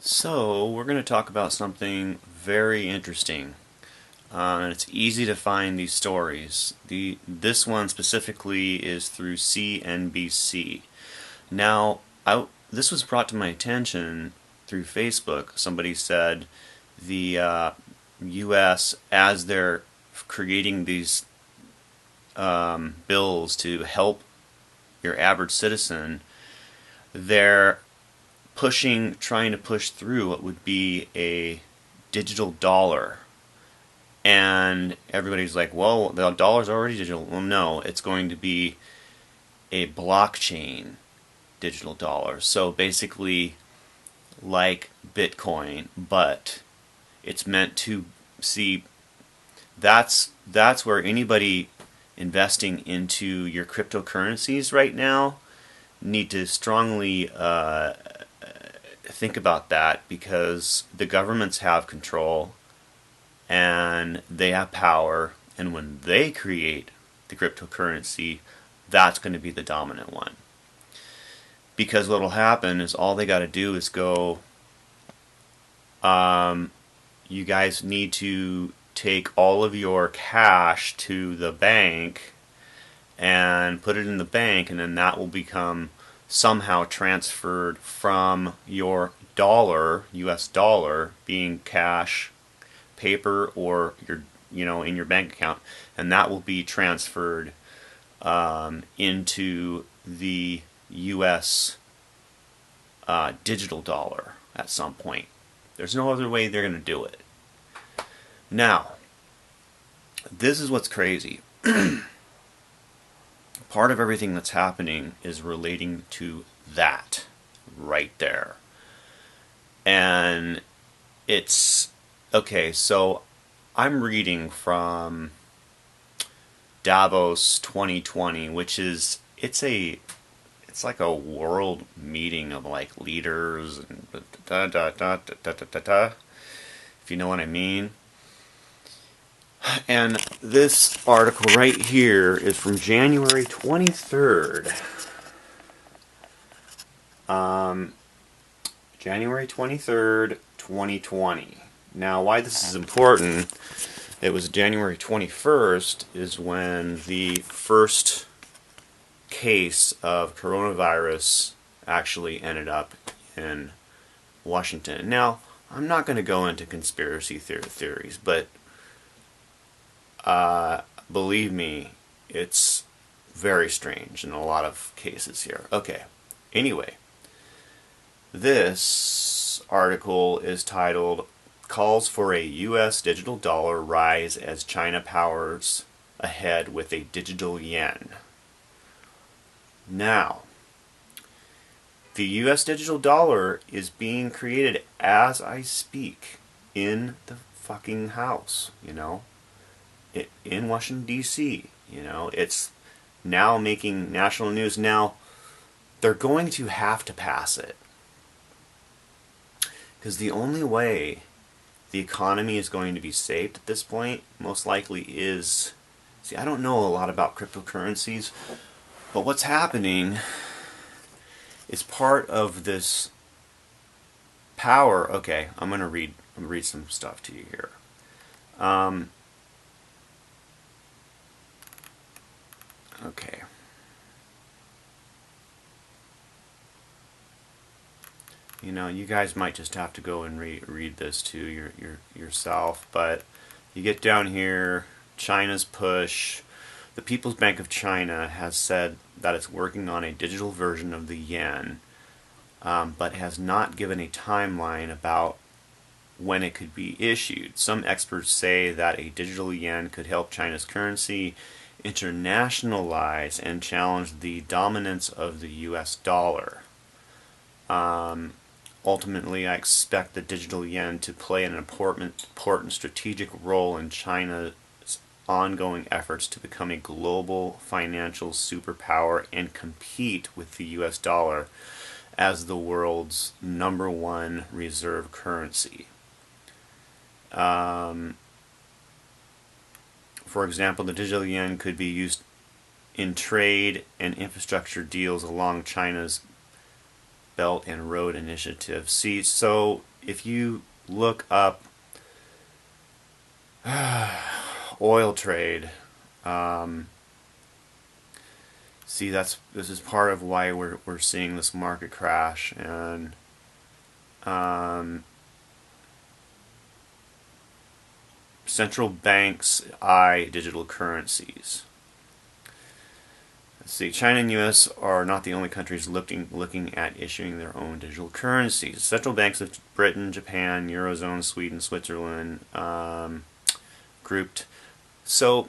So, we're going to talk about something very interesting. And it's easy to find these stories. This one specifically is through CNBC. Now, this was brought to my attention through Facebook. Somebody said the U.S., as they're creating these bills to help your average citizen, they're trying to push through what would be a digital dollar. And everybody's like, well, the dollar's already digital. Well, no, it's going to be a blockchain digital dollar. So basically, like Bitcoin, but it's meant to see. That's where anybody investing into your cryptocurrencies right now need to strongly think about that, because the governments have control and they have power, and when they create the cryptocurrency, that's going to be the dominant one. Because what will happen is all they got to do is go, you guys need to take all of your cash to the bank and put it in the bank, and then that will become somehow transferred from your dollar, US dollar, being cash, paper, or in your bank account, and that will be transferred into the US digital dollar at some point. There's no other way they're going to do it. Now, this is what's crazy. Part of everything that's happening is relating to that right there. And it's okay, so I'm reading from Davos 2020, which is it's like a world meeting of like leaders and if you know what I mean. And this article right here is from January 23rd. January 23rd, 2020. Now, why this is important, it was January 21st is when the first case of coronavirus actually ended up in Washington. Now, I'm not going to go into conspiracy theories, but believe me, it's very strange in a lot of cases here. Okay, anyway, this article is titled "Calls for a U.S. Digital Dollar Rise as China Powers Ahead with a Digital Yen." Now, the U.S. digital dollar is being created as I speak in the fucking house, in Washington, D.C. It's now making national news. Now, they're going to have to pass it. Because the only way the economy is going to be saved at this point, most likely is... See, I don't know a lot about cryptocurrencies, but what's happening is part of this power... Okay, I'm going to read some stuff to you here. Okay. You guys might just have to go and read this to yourself, but you get down here, China's push. The People's Bank of China has said that it's working on a digital version of the yen, but has not given a timeline about when it could be issued. Some experts say that a digital yen could help China's currency internationalize and challenge the dominance of the US dollar. Ultimately, I expect the digital yen to play an important strategic role in China's ongoing efforts to become a global financial superpower and compete with the US dollar as the world's #1 reserve currency. For example, the digital yen could be used in trade and infrastructure deals along China's Belt and Road Initiative. See, so if you look up oil trade, um, see this is part of why we're seeing this market crash, and um, central banks eye digital currencies. Let's see, China and U.S. are not the only countries looking at issuing their own digital currencies. Central banks of Britain, Japan, Eurozone, Sweden, Switzerland grouped. So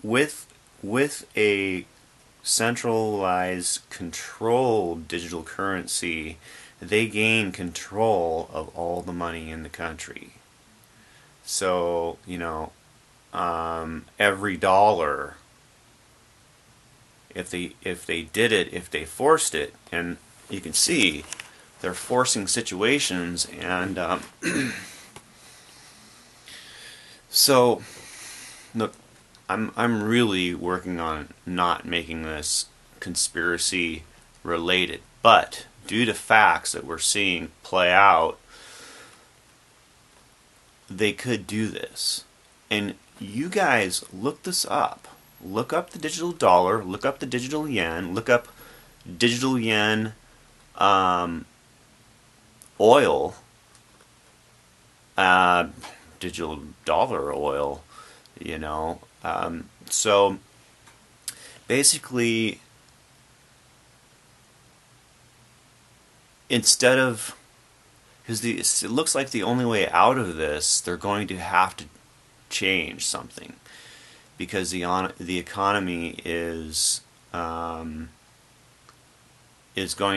with a centralized, controlled digital currency, they gain control of all the money in the country. So, every dollar, if they forced it, and you can see they're forcing situations, and so look, I'm really working on not making this conspiracy related, but due to facts that we're seeing play out, they could do this. And you guys look this up. Look up the digital dollar, look up the digital yen, look up digital yen oil, uh, digital dollar oil, you know. So basically, instead of, because it looks like the only way out of this, they're going to have to change something, because the economy is going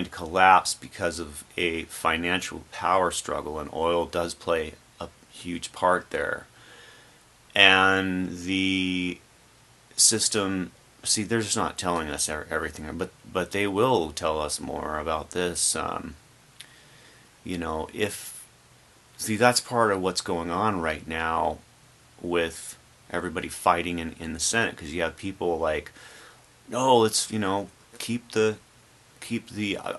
to collapse because of a financial power struggle, and oil does play a huge part there. And the system, see, they're just not telling us everything, but they will tell us more about this. If, see, that's part of what's going on right now with everybody fighting in the Senate, because you have people like, no, let's keep the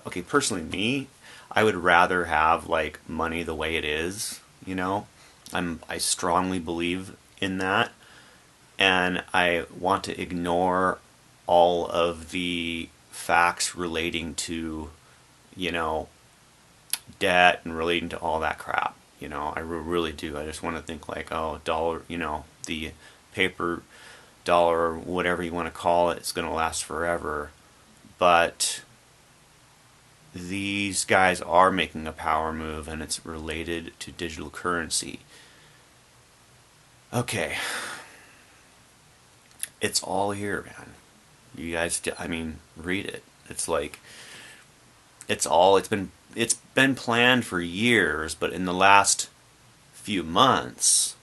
okay. Personally, me, I would rather have like money the way it is. I strongly believe in that, and I want to ignore all of the facts relating to debt and relating to all that crap. I really do. I just want to think like, oh, dollar, the paper dollar, or whatever you want to call it, it's going to last forever. But these guys are making a power move, and it's related to digital currency. Okay. It's all here, man. You guys, read it. It's like, it's been planned for years, but in the last few months,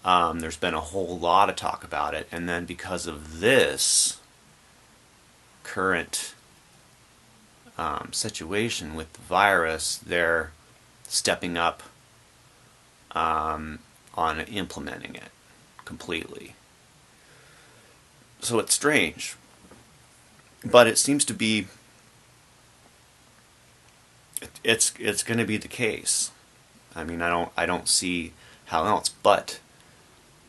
there's been a whole lot of talk about it, and then because of this current situation with the virus, they're stepping up on implementing it completely. So it's strange, but it seems to be it's going to be the case. I don't see how else. But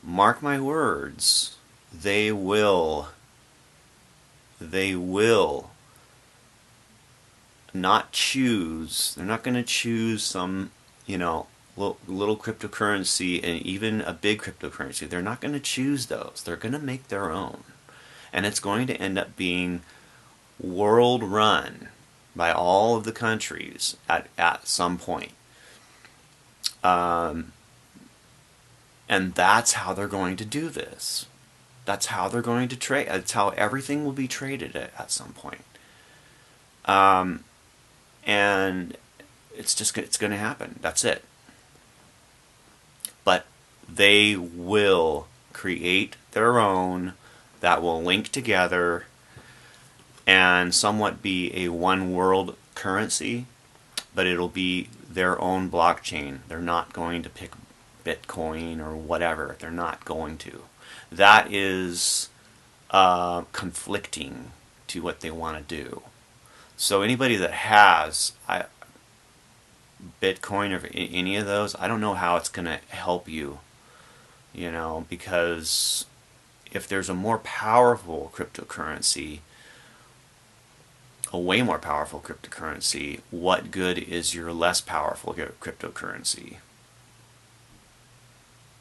mark my words, they will not choose. They're not going to choose some little cryptocurrency and even a big cryptocurrency. They're not going to choose those. They're going to make their own, and it's going to end up being world run by all of the countries at some point. And that's how they're going to do this. That's how they're going to trade. That's how everything will be traded at some point. And it's going to happen. That's it. But they will create their own that will link together and somewhat be a one world currency, but it'll be their own blockchain. They're not going to pick Bitcoin or whatever. They're not going to. That is conflicting to what they want to do. So anybody that has, Bitcoin or any of those, I don't know how it's going to help you, because if there's a more powerful cryptocurrency, a way more powerful cryptocurrency, what good is your less powerful cryptocurrency?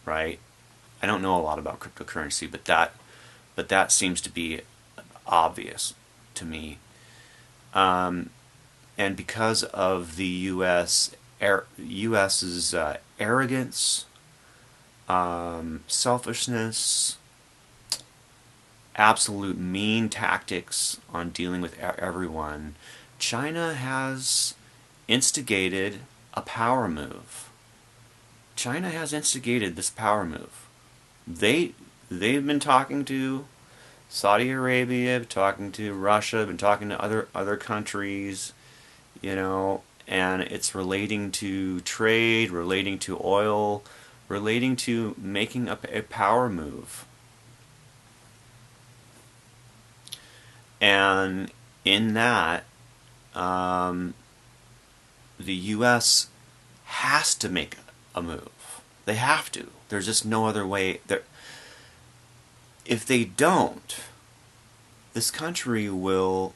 Right? I don't know a lot about cryptocurrency, but that seems to be obvious to me. And because of the U.S.'s arrogance, selfishness, absolute mean tactics on dealing with everyone, China has instigated a power move. China has instigated this power move. They've been talking to Saudi Arabia, talking to Russia, been talking to other countries, and it's relating to trade, relating to oil, relating to making up a power move. And in that, the U.S. has to make a move. They have to. There's just no other way. If they don't, this country will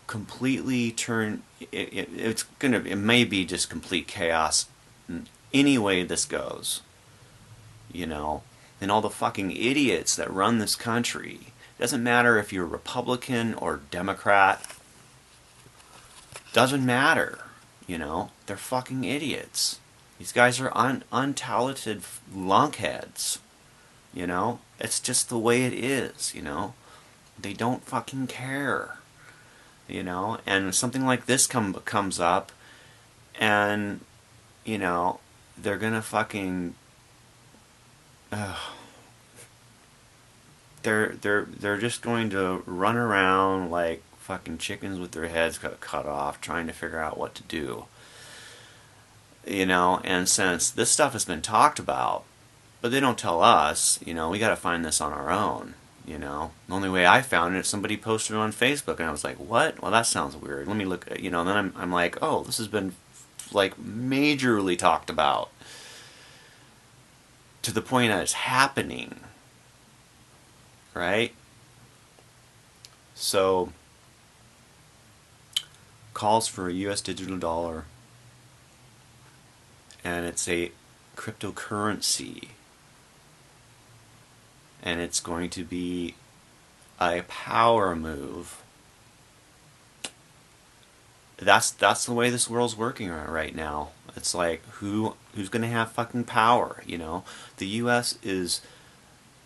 completely turn. It may be just complete chaos any way this goes. And all the fucking idiots that run this country. It doesn't matter if you're Republican or Democrat. Doesn't matter. They're fucking idiots. These guys are untalented lunkheads. It's just the way it is. They don't fucking care. And something like this comes up, and they're gonna fucking. They're just going to run around like fucking chickens with their heads cut off, trying to figure out what to do. And since this stuff has been talked about, but they don't tell us, we got to find this on our own. The only way I found it, somebody posted it on Facebook, and I was like, "What? Well, that sounds weird. Let me look." And then I'm like, "Oh, this has been like majorly talked about to the point that it's happening." Right? So, calls for a U.S. digital dollar, and it's a cryptocurrency, and it's going to be a power move. That's the way this world's working right now. It's like who's going to have fucking power? The U.S. is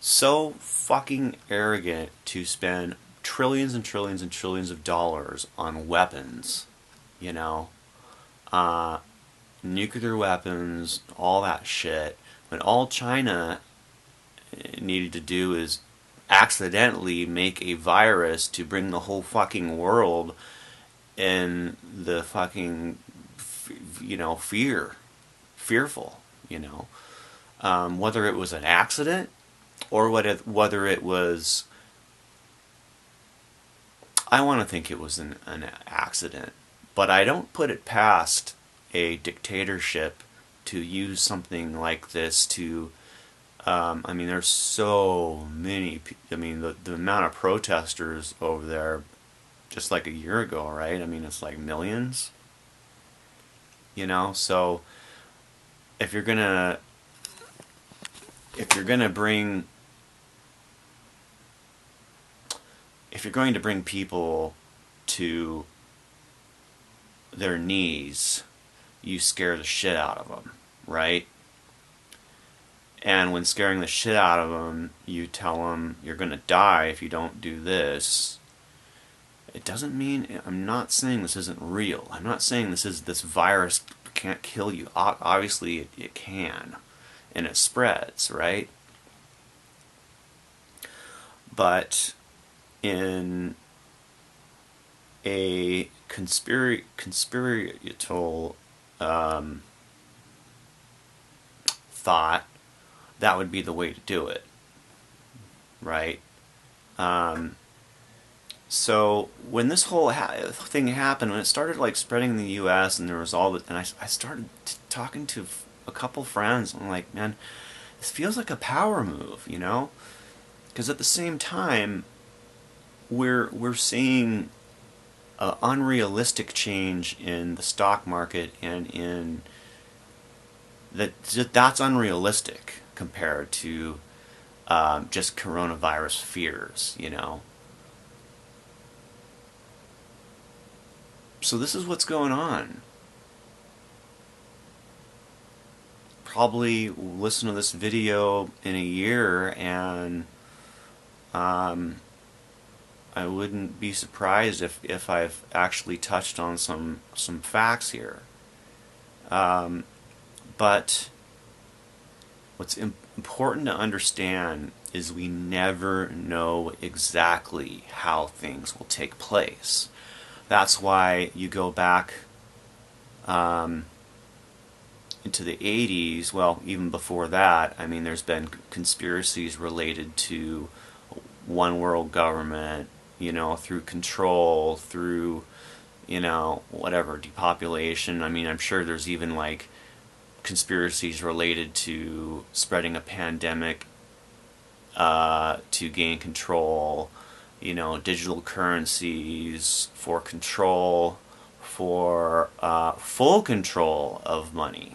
so fucking arrogant to spend trillions and trillions and trillions of dollars on weapons, nuclear weapons, all that shit. When all China needed to do is accidentally make a virus to bring the whole fucking world in the fucking, fearful, whether it was an accident or whether it was, I want to think it was an accident, but I don't put it past a dictatorship to use something like this to, there's so many, the amount of protesters over there, just like a year ago, right? It's like millions, so if you're gonna bring people to their knees, you scare the shit out of them, right? And when scaring the shit out of them, you tell them you're going to die if you don't do this. It doesn't mean, I'm not saying this isn't real. I'm not saying this virus can't kill you. Obviously it can. And it spreads, right? But in a conspiratorial thought, that would be the way to do it, right? So when this whole thing happened, when it started like spreading in the U.S. and there was all that, and I started talking to a couple friends. I'm like, man, this feels like a power move, you know? Because at the same time, we're seeing an unrealistic change in the stock market and in that's unrealistic compared to just coronavirus fears, you know. So this is what's going on. Probably listen to this video in a year, and um, I wouldn't be surprised if I've actually touched on some facts here. But what's important to understand is we never know exactly how things will take place. That's why you go back um, into the 80s, well, even before that, I mean, there's been conspiracies related to one world government, you know, through control, through, you know, whatever, depopulation. I mean, I'm sure there's even like conspiracies related to spreading a pandemic to gain control, you know, digital currencies for control, for full control of money.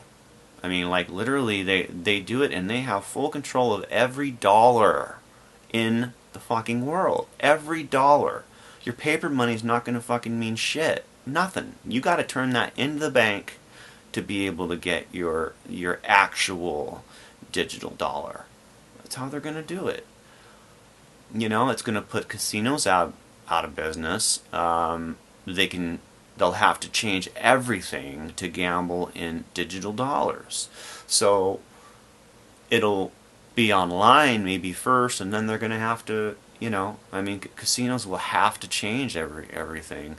I mean, like literally, they do it and they have full control of every dollar in the fucking world. Every dollar. Your paper money's not going to fucking mean shit. Nothing. You got to turn that into the bank to be able to get your actual digital dollar. That's how they're going to do it. You know, it's going to put casinos out of business. They'll have to change everything to gamble in digital dollars. So it'll be online maybe first, and then they're going to have to, you know, I mean, casinos will have to change everything.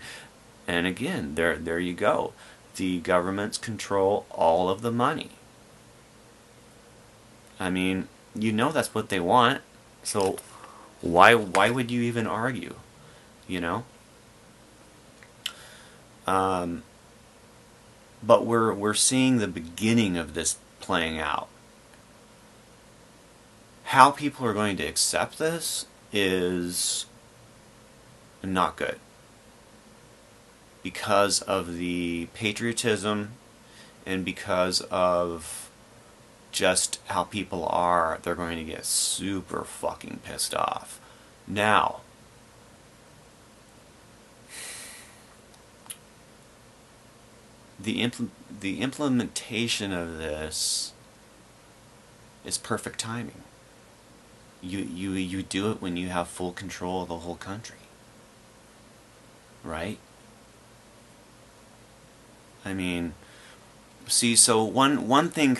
And again, there you go. The governments control all of the money. I mean, you know that's what they want. So why would you even argue? You know. But we're seeing the beginning of this playing out. How people are going to accept this is not good because of the patriotism and because of just how people are. They're going to get super fucking pissed off. Now, the implementation of this is perfect timing. You do it when you have full control of the whole country, right? I mean, see, so one thing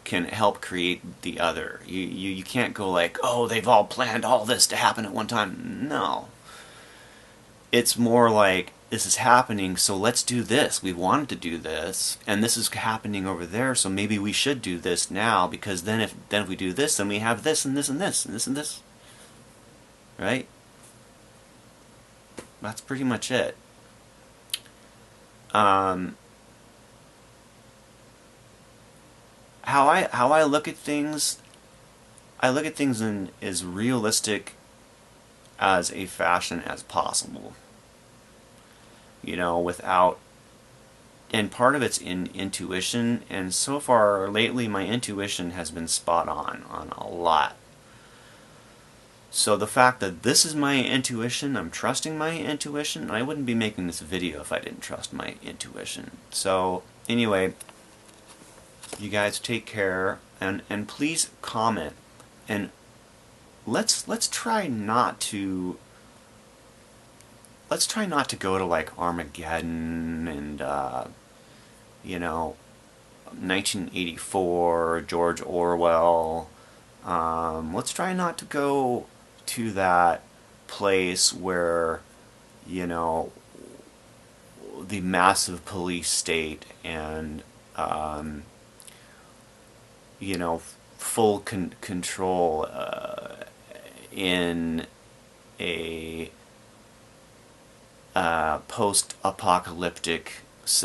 can help create the other. You can't go like, oh, they've all planned all this to happen at one time. No, it's more like this is happening, so let's do this. We wanted to do this, and this is happening over there, so maybe we should do this now, because then if we do this, then we have this and this and this and this and this. Right? That's pretty much it. How I look at things, I look at things in as realistic as a fashion as possible. You know, without, and part of it's in intuition, and so far lately my intuition has been spot on a lot. So the fact that this is my intuition, I'm trusting my intuition, I wouldn't be making this video if I didn't trust my intuition. So anyway, you guys take care, and please comment, and let's try not to go to like Armageddon and you know, 1984, George Orwell. Let's try not to go to that place where, you know, the massive police state and you know, full control in a post-apocalyptic